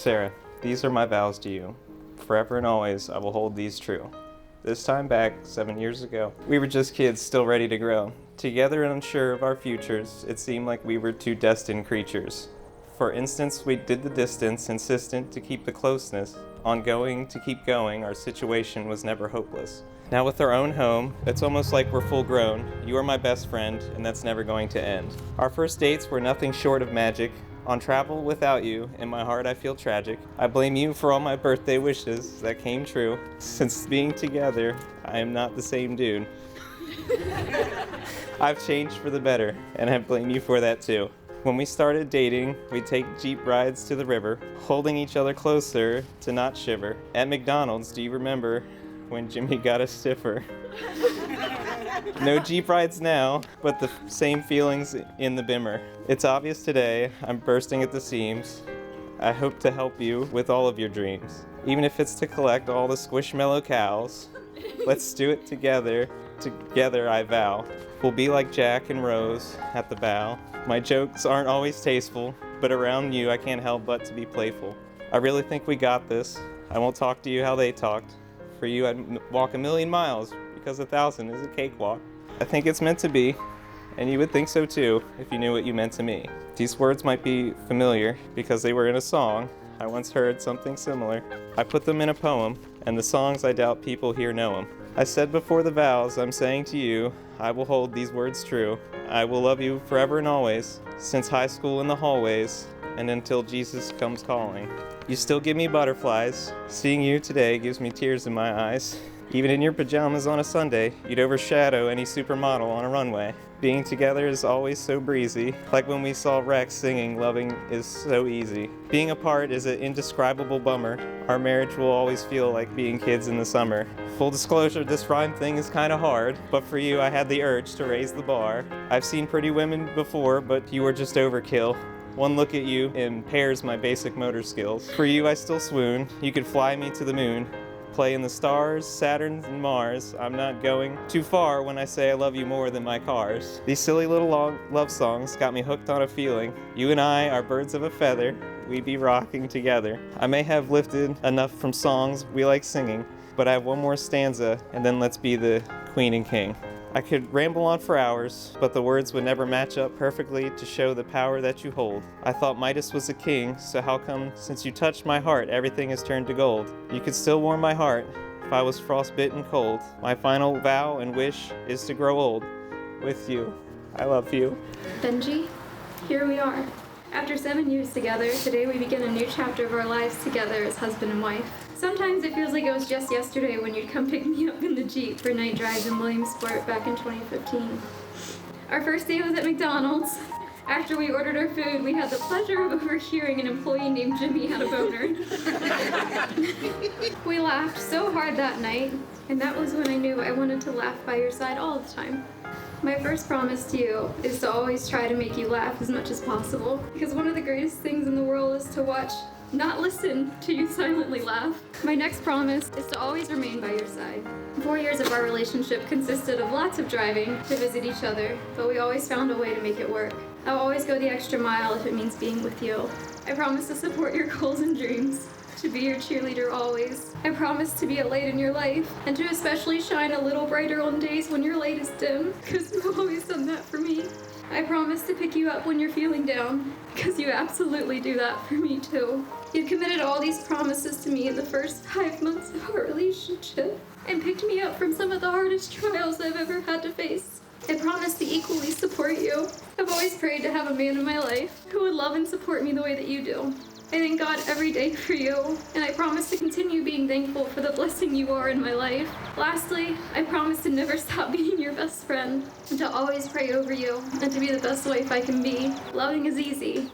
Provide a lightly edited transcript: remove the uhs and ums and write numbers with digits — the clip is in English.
Sarah, these are my vows to you. Forever and always, I will hold these true. This time back, 7 years ago, we were just kids still ready to grow. Together and unsure of our futures, it seemed like we were two destined creatures. For instance, we did the distance, insistent to keep the closeness. Ongoing to keep going, our situation was never hopeless. Now with our own home, it's almost like we're full grown. You are my best friend, and that's never going to end. Our first dates were nothing short of magic. On travel without you, in my heart I feel tragic. I blame you for all my birthday wishes that came true. Since being together, I am not the same dude. I've changed for the better, and I blame you for that too. When we started dating, we'd take Jeep rides to the river, holding each other closer to not shiver. At McDonald's, do you remember when Jimmy got us stiffer? No Jeep rides now, but the same feelings in the Bimmer. It's obvious today, I'm bursting at the seams. I hope to help you with all of your dreams. Even if it's to collect all the squishmallow cows. Let's do it together, together I vow. We'll be like Jack and Rose at the bow. My jokes aren't always tasteful, but around you I can't help but to be playful. I really think we got this. I won't talk to you how they talked. For you I'd walk 1,000,000 miles, because 1,000 is a cakewalk. I think it's meant to be, and you would think so too if you knew what you meant to me. These words might be familiar because they were in a song. I once heard something similar. I put them in a poem, and the songs I doubt people here know them. I said before the vows I'm saying to you, I will hold these words true. I will love you forever and always, since high school in the hallways, and until Jesus comes calling. You still give me butterflies. Seeing you today gives me tears in my eyes. Even in your pajamas on a Sunday, you'd overshadow any supermodel on a runway. Being together is always so breezy, like when we saw Rex singing, loving is so easy. Being apart is an indescribable bummer. Our marriage will always feel like being kids in the summer. Full disclosure, this rhyme thing is kinda hard, but for you I had the urge to raise the bar. I've seen pretty women before, but you were just overkill. One look at you impairs my basic motor skills. For you I still swoon, you could fly me to the moon. Play in the stars, Saturn and Mars. I'm not going too far when I say I love you more than my cars. These silly little love songs got me hooked on a feeling. You and I are birds of a feather. We'd be rocking together. I may have lifted enough from songs we like singing, but I have one more stanza, and then let's be the queen and king. I could ramble on for hours, but the words would never match up perfectly to show the power that you hold. I thought Midas was a king, so how come since you touched my heart, everything has turned to gold? You could still warm my heart if I was frostbitten cold. My final vow and wish is to grow old with you. I love you. Benji, here we are. After 7 years together, today we begin a new chapter of our lives together as husband and wife. Sometimes it feels like it was just yesterday when you'd come pick me up in the Jeep for night drives in Williamsport back in 2015. Our first day was at McDonald's. After we ordered our food, we had the pleasure of overhearing an employee named Jimmy had a boner. We laughed so hard that night, and that was when I knew I wanted to laugh by your side all the time. My first promise to you is to always try to make you laugh as much as possible, because one of the greatest things in the world is to watch, not listen, to you silently laugh. My next promise is to always remain by your side. 4 years of our relationship consisted of lots of driving to visit each other, but we always found a way to make it work. I'll always go the extra mile if it means being with you. I promise to support your goals and dreams, to be your cheerleader always. I promise to be a light in your life, and to especially shine a little brighter on days when your light is dim, because you've always done that for me. I promise to pick you up when you're feeling down, because you absolutely do that for me too. You've committed all these promises to me in the first 5 months of our relationship, and picked me up from some of the hardest trials I've ever had to face. I promise to equally support you. I've always prayed to have a man in my life who would love and support me the way that you do. I thank God every day for you, and I promise to continue being thankful for the blessing you are in my life. Lastly, I promise to never stop being your best friend, and to always pray over you, and to be the best wife I can be. Loving is easy,